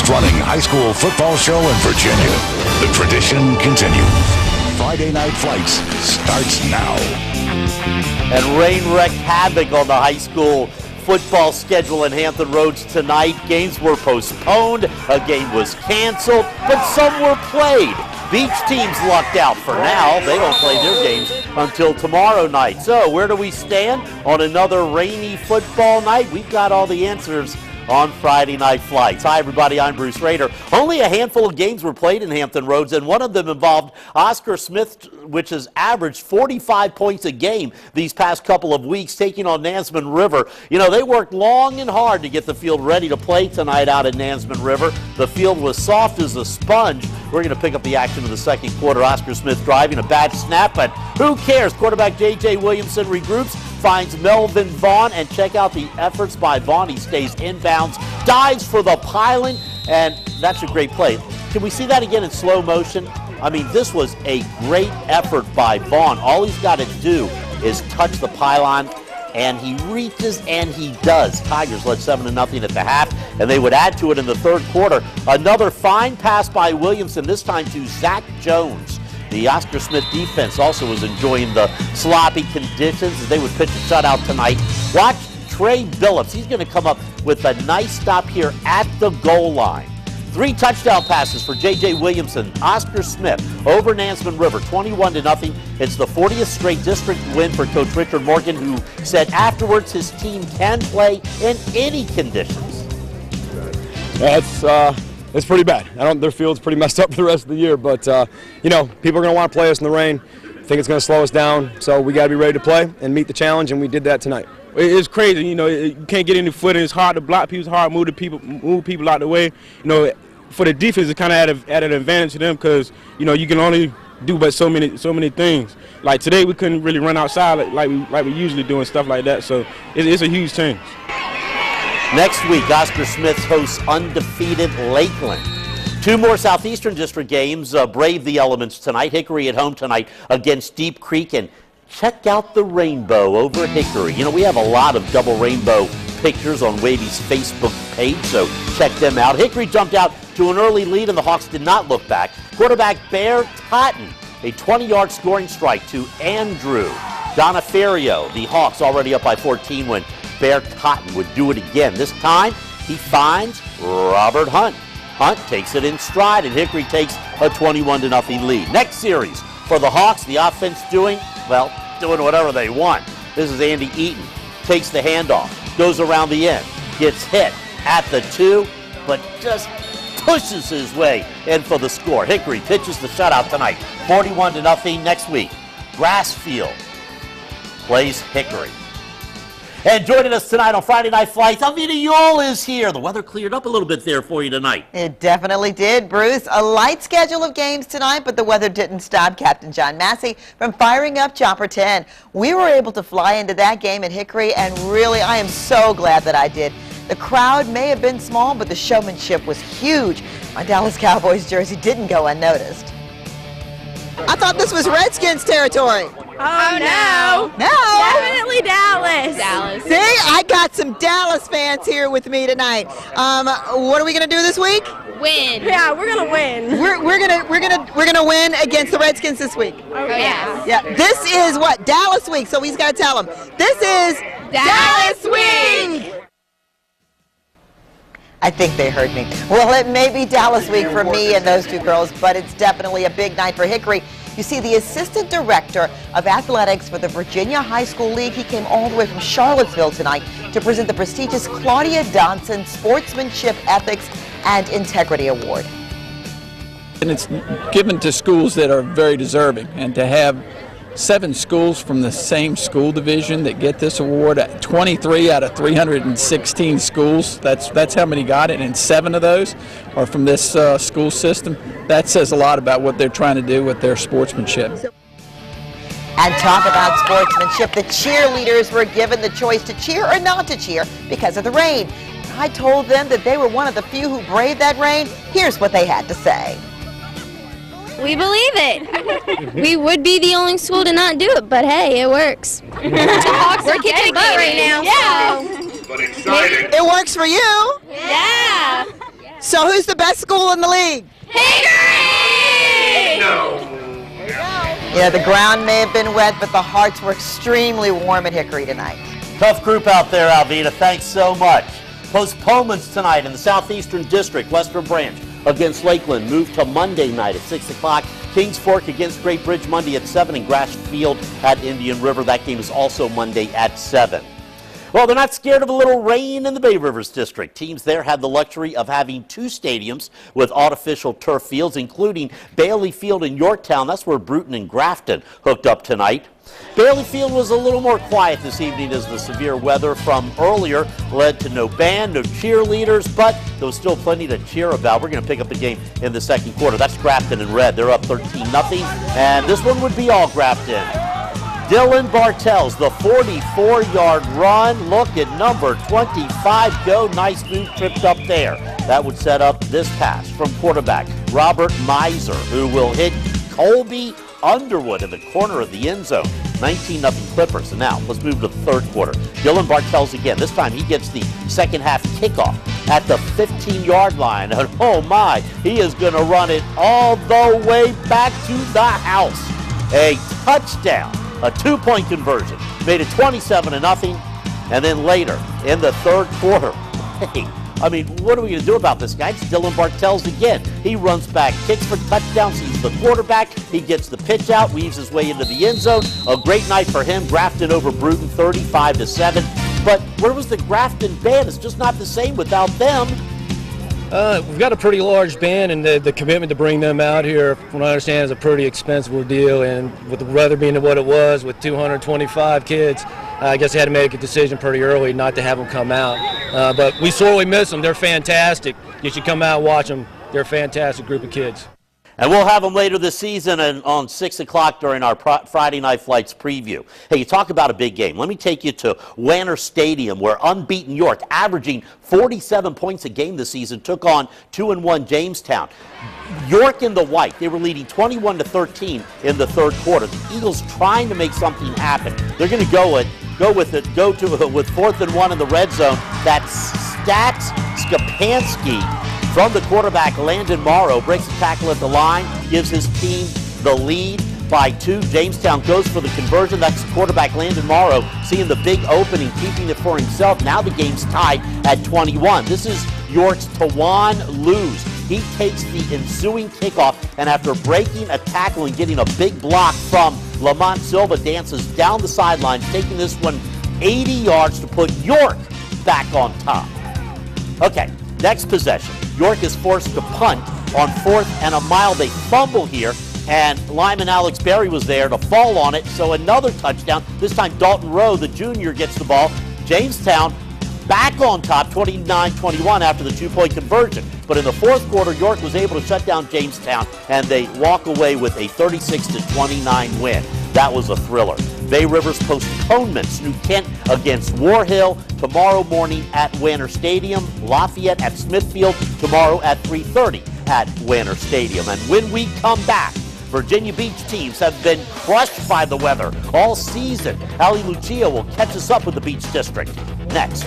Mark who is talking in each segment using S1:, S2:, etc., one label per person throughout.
S1: longest-running high school football show in Virginia. The tradition continues. Friday Night Flights starts now.
S2: And rain wreaked havoc on the high school football schedule in Hampton Roads tonight. Games were postponed, a game was canceled, but some were played. Beach teams lucked out for now. They don't play their games until tomorrow night. So where do we stand on another rainy football night? We've got all the answers on Friday Night Flights. Hi, everybody. I'm Bruce Rader. Only a handful of games were played in Hampton Roads, and one of them involved Oscar Smith, which has averaged 45 points a game these past couple of weeks, taking on Nansemond River. You know, they worked long and hard to get the field ready to play tonight out at Nansemond River. The field was soft as a sponge. We're going to pick up the action in the second quarter. Oscar Smith driving a bad snap, but who cares? Quarterback J.J. Williamson regroups, finds Melvin Vaughn, and check out the efforts by Vaughn. He stays inbounds, dives for the pylon, and that's a great play. Can we see that again in slow motion? I mean, this was a great effort by Vaughn. All he's got to do is touch the pylon, and he reaches and he does. Tigers led 7-0 at the half, and they would add to it in the third quarter. Another fine pass by Williamson, this time to Zach Jones. The Oscar Smith defense also was enjoying the sloppy conditions as they would pitch a shutout tonight. Watch Trey Billups. He's going to come up with a nice stop here at the goal line. 3 touchdown passes for J.J. Williamson. Oscar Smith over Nansemond River, 21-0. It's the 40th straight district win for Coach Richard Morgan, who said afterwards his team can play in any conditions.
S3: It's pretty bad. Their field's pretty messed up for the rest of the year, but you know, people are going to want to play us in the rain. I think it's going to slow us down, so we got to be ready to play and meet the challenge, and we did that tonight.
S4: It's crazy, you know. You can't get any footing. It's hard to block people. It's hard to move people out the way. You know, for the defense, it kind of add an advantage to them because you know you can only do but so many things. Like today, we couldn't really run outside like we usually do and stuff like that. So it's a huge change.
S2: Next week, Oscar Smith hosts undefeated Lakeland. 2 more Southeastern District games brave the elements tonight. Hickory at home tonight against Deep Creek, and check out the rainbow over Hickory. You know, we have a lot of double rainbow pictures on Wavy's Facebook page, so check them out. Hickory jumped out to an early lead, and the Hawks did not look back. Quarterback Bear Totten, a 20-yard scoring strike to Andrew Donaferio. The Hawks already up by 14 when Bear Totten would do it again. This time, he finds Robert Hunt. Hunt takes it in stride, and Hickory takes a 21-0 lead. Next series for the Hawks, the offense doing whatever they want. This is Andy Eaton. Takes the handoff, goes around the end, gets hit at the 2, but just pushes his way in for the score. Hickory pitches the shutout tonight, 41-0. Next week, Grassfield plays Hickory. And joining us tonight on Friday Night Flights, Alvina Yule is here. The weather cleared up a little bit there for you tonight.
S5: It definitely did, Bruce. A light schedule of games tonight, but the weather didn't stop Captain John Massey from firing up Chopper 10. We were able to fly into that game at Hickory, and really, I am so glad that I did. The crowd may have been small, but the showmanship was huge. My Dallas Cowboys jersey didn't go unnoticed. I thought this was Redskins territory.
S6: Oh, no.
S5: No.
S6: Definitely Dallas. Dallas.
S5: See, I got some Dallas fans here with me tonight. What are we going to do this week?
S6: Win. Yeah, we're going to win.
S5: We're gonna win against the Redskins this week.
S6: Oh, yeah.
S5: Yeah. This is what? Dallas week. So he's got to tell them. This is
S6: Dallas week.
S5: I think they heard me. Well, it may be Dallas week for me and those 2 girls, but it's definitely a big night for Hickory. You see, the Assistant Director of Athletics for the Virginia High School League, he came all the way from Charlottesville tonight to present the prestigious Claudia Donson Sportsmanship, Ethics, and Integrity Award.
S7: And it's given to schools that are very deserving, and to have 7 schools from the same school division that get this award, 23 out of 316 schools, that's how many got it, and 7 of those are from this school system. That says a lot about what they're trying to do with their sportsmanship.
S5: And talk about sportsmanship, the cheerleaders were given the choice to cheer or not to cheer because of the rain. I told them that they were one of the few who braved that rain. Here's what they had to say.
S8: We believe it. We would be the only school to not do it, but hey, it works. We're kicking butt right now.
S6: Yeah.
S8: So.
S1: But excited.
S5: It works for you.
S8: Yeah.
S5: So who's the best school in the league?
S6: Hickory!
S5: Yeah, the ground may have been wet, but the hearts were extremely warm at Hickory tonight.
S2: Tough group out there, Alvita. Thanks so much. Postponements tonight in the Southeastern District. Western Branch against Lakeland moved to Monday night at 6 o'clock. Kings Fork against Great Bridge Monday at 7, and Grafton Field at Indian River. That game is also Monday at 7. Well, they're not scared of a little rain in the Bay Rivers District. Teams there have the luxury of having 2 stadiums with artificial turf fields, including Bailey Field in Yorktown. That's where Bruton and Grafton hooked up tonight. Bailey Field was a little more quiet this evening as the severe weather from earlier led to no band, no cheerleaders, but there was still plenty to cheer about. We're going to pick up the game in the second quarter. That's Grafton in red. They're up 13-0, and this one would be all Grafton. Dylan Bartels, the 44-yard run. Look at number 25 go. Nice move, tripped up there. That would set up this pass from quarterback Robert Miser, who will hit Colby Underwood in the corner of the end zone. 19-0 Clippers. And now let's move to the third quarter. Dylan Bartels again. This time he gets the second half kickoff at the 15-yard line. And oh my, he is going to run it all the way back to the house. A touchdown. A 2-point conversion, made it 27-0, and then later in the third quarter, hey, I mean, what are we going to do about this guy? It's Dylan Bartels again. He runs back, kicks for touchdowns. He's the quarterback. He gets the pitch out, weaves his way into the end zone. A great night for him. Grafton over Bruton, 35-7. But where was the Grafton band? It's just not the same without them.
S9: We've got a pretty large band, and the commitment to bring them out here, from what I understand, is a pretty expensive ordeal. And with the weather being what it was, with 225 kids, I guess they had to make a decision pretty early not to have them come out. But we sorely miss them. They're fantastic. You should come out and watch them. They're a fantastic group of kids.
S2: And we'll have them later this season and on 6 o'clock during our Friday Night Flights preview. Hey, you talk about a big game. Let me take you to Wanner Stadium, where unbeaten York, averaging 47 points a game this season, took on 2-1 Jamestown. York in the white, they were leading 21-13 in the third quarter. The Eagles trying to make something happen. They're going to go with 4th and 1 in the red zone. That's Stats Skapansky. From the quarterback, Landon Morrow breaks the tackle at the line, gives his team the lead by 2. Jamestown goes for the conversion. That's quarterback Landon Morrow seeing the big opening, keeping it for himself. Now the game's tied at 21. This is York's Tawan Luz. He takes the ensuing kickoff, and after breaking a tackle and getting a big block from Lamont Silva, dances down the sideline, taking this one 80 yards to put York back on top. Okay, next possession. York is forced to punt on 4th and a mile. They fumble here, and lineman Alex Berry was there to fall on it, so another touchdown. This time Dalton Rowe, the junior, gets the ball. Jamestown back on top, 29-21 after the 2-point conversion. But in the fourth quarter, York was able to shut down Jamestown, and they walk away with a 36-29 win. That was a thriller. Bay Rivers postponements. New Kent against War Hill tomorrow morning at Wanner Stadium. Lafayette at Smithfield tomorrow at 3:30 at Wanner Stadium. And when we come back, Virginia Beach teams have been crushed by the weather all season. Ali Lucia will catch us up with the Beach District next.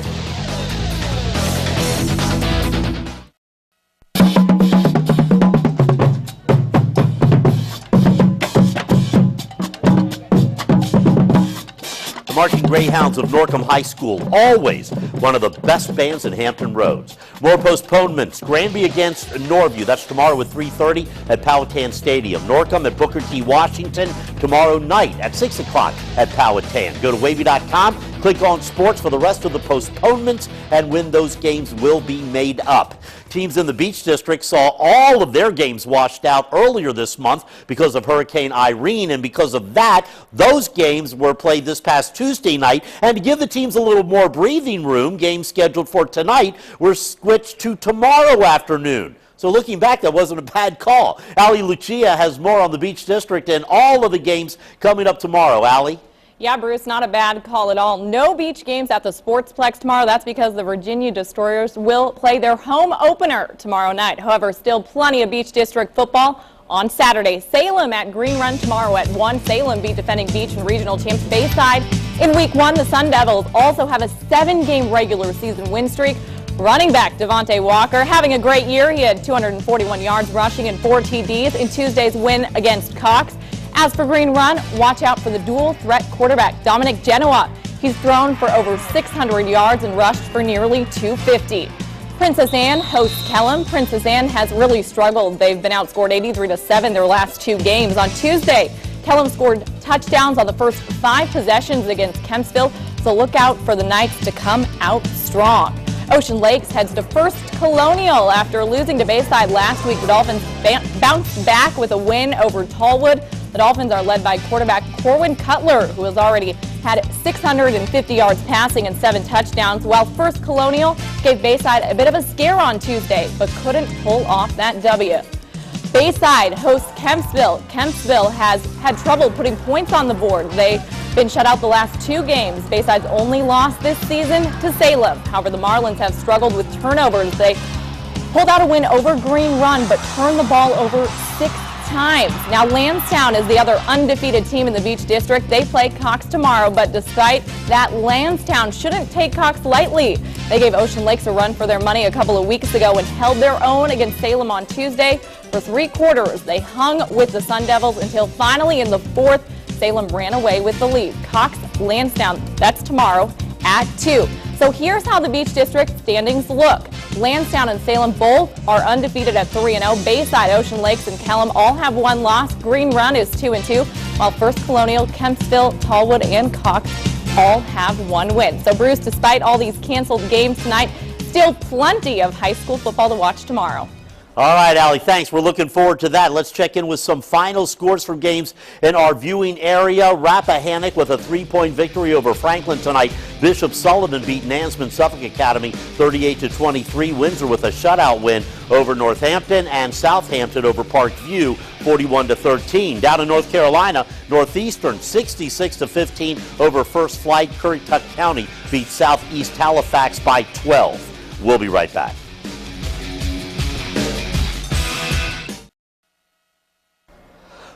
S2: The Marching Greyhounds of Norcom High School, always one of the best bands in Hampton Roads. More postponements. Granby against Norview. That's tomorrow at 3:30 at Powhatan Stadium. Norcom at Booker T. Washington tomorrow night at 6 o'clock at Powhatan. Go to Wavy.com, click on sports for the rest of the postponements and when those games will be made up. Teams in the Beach District saw all of their games washed out earlier this month because of Hurricane Irene, and because of that, those games were played this past Tuesday night. And to give the teams a little more breathing room, games scheduled for tonight were switched to tomorrow afternoon. So looking back, that wasn't a bad call. Ali Lucia has more on the Beach District and all of the games coming up tomorrow. Ali?
S10: Yeah, Bruce, not a bad call at all. No beach games at the Sportsplex tomorrow. That's because the Virginia Destroyers will play their home opener tomorrow night. However, still plenty of Beach District football on Saturday. Salem at Green Run tomorrow at 1. Salem beat defending Beach and Regional champs Bayside. In Week 1, the Sun Devils also have a 7-game regular season win streak. Running back Devontae Walker having a great year. He had 241 yards rushing and 4 TDs in Tuesday's win against Cox. As for Green Run, watch out for the dual threat quarterback Dominic Genoa. He's thrown for over 600 yards and rushed for nearly 250. Princess Anne hosts Kellam. Princess Anne has really struggled. They've been outscored 83-7 their last 2 games. On Tuesday, Kellam scored touchdowns on the first 5 possessions against Kempsville, so look out for the Knights to come out strong. Ocean Lakes heads to First Colonial after losing to Bayside last week. The Dolphins bounced back with a win over Tallwood. The Dolphins are led by quarterback Corwin Cutler, who has already had 650 yards passing and 7 touchdowns, while First Colonial gave Bayside a bit of a scare on Tuesday, but couldn't pull off that W. Bayside hosts Kempsville. Kempsville has had trouble putting points on the board. They've been shut out the last 2 games. Bayside's only loss this season to Salem. However, the Marlins have struggled with turnovers. They pulled out a win over Green Run, but turned the ball over 6 times. Now, Lansdowne is the other undefeated team in the Beach District. They play Cox tomorrow, but despite that, Lansdowne shouldn't take Cox lightly. They gave Ocean Lakes a run for their money a couple of weeks ago and held their own against Salem on Tuesday. For 3 quarters, they hung with the Sun Devils until finally in the 4th, Salem ran away with the lead. Cox, Lansdowne, that's tomorrow at 2. So here's how the Beach District standings look. Lansdowne and Salem both are undefeated at 3-0. Bayside, Ocean Lakes, and Kellam all have 1 loss. Green Run is 2-2, while First Colonial, Kempsville, Tallwood, and Cox all have 1 win. So Bruce, despite all these canceled games tonight, still plenty of high school football to watch tomorrow.
S2: All right, Allie, thanks. We're looking forward to that. Let's check in with some final scores from games in our viewing area. Rappahannock with a 3-point victory over Franklin tonight. Bishop Sullivan beat Nansman Suffolk Academy 38-23. Windsor with a shutout win over Northampton, and Southampton over Parkview 41-13. Down in North Carolina, Northeastern 66-15 over First Flight. Currituck County beat Southeast Halifax by 12. We'll be right back.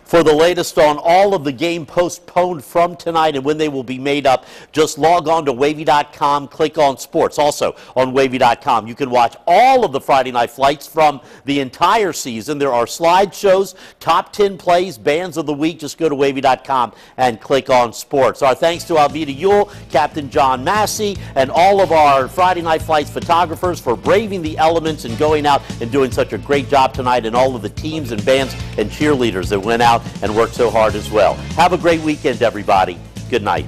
S2: For the latest on all of the game postponed from tonight and when they will be made up, just log on to Wavy.com, click on sports. Also on Wavy.com, you can watch all of the Friday night flights from the entire season. There are slideshows, top 10 plays, bands of the week. Just go to Wavy.com and click on sports. Our thanks to Alvita Yule, Captain John Massey, and all of our Friday night flights photographers for braving the elements and going out and doing such a great job tonight, and all of the teams and bands and cheerleaders that went out and worked so hard as well. Have a great weekend, everybody. Good night.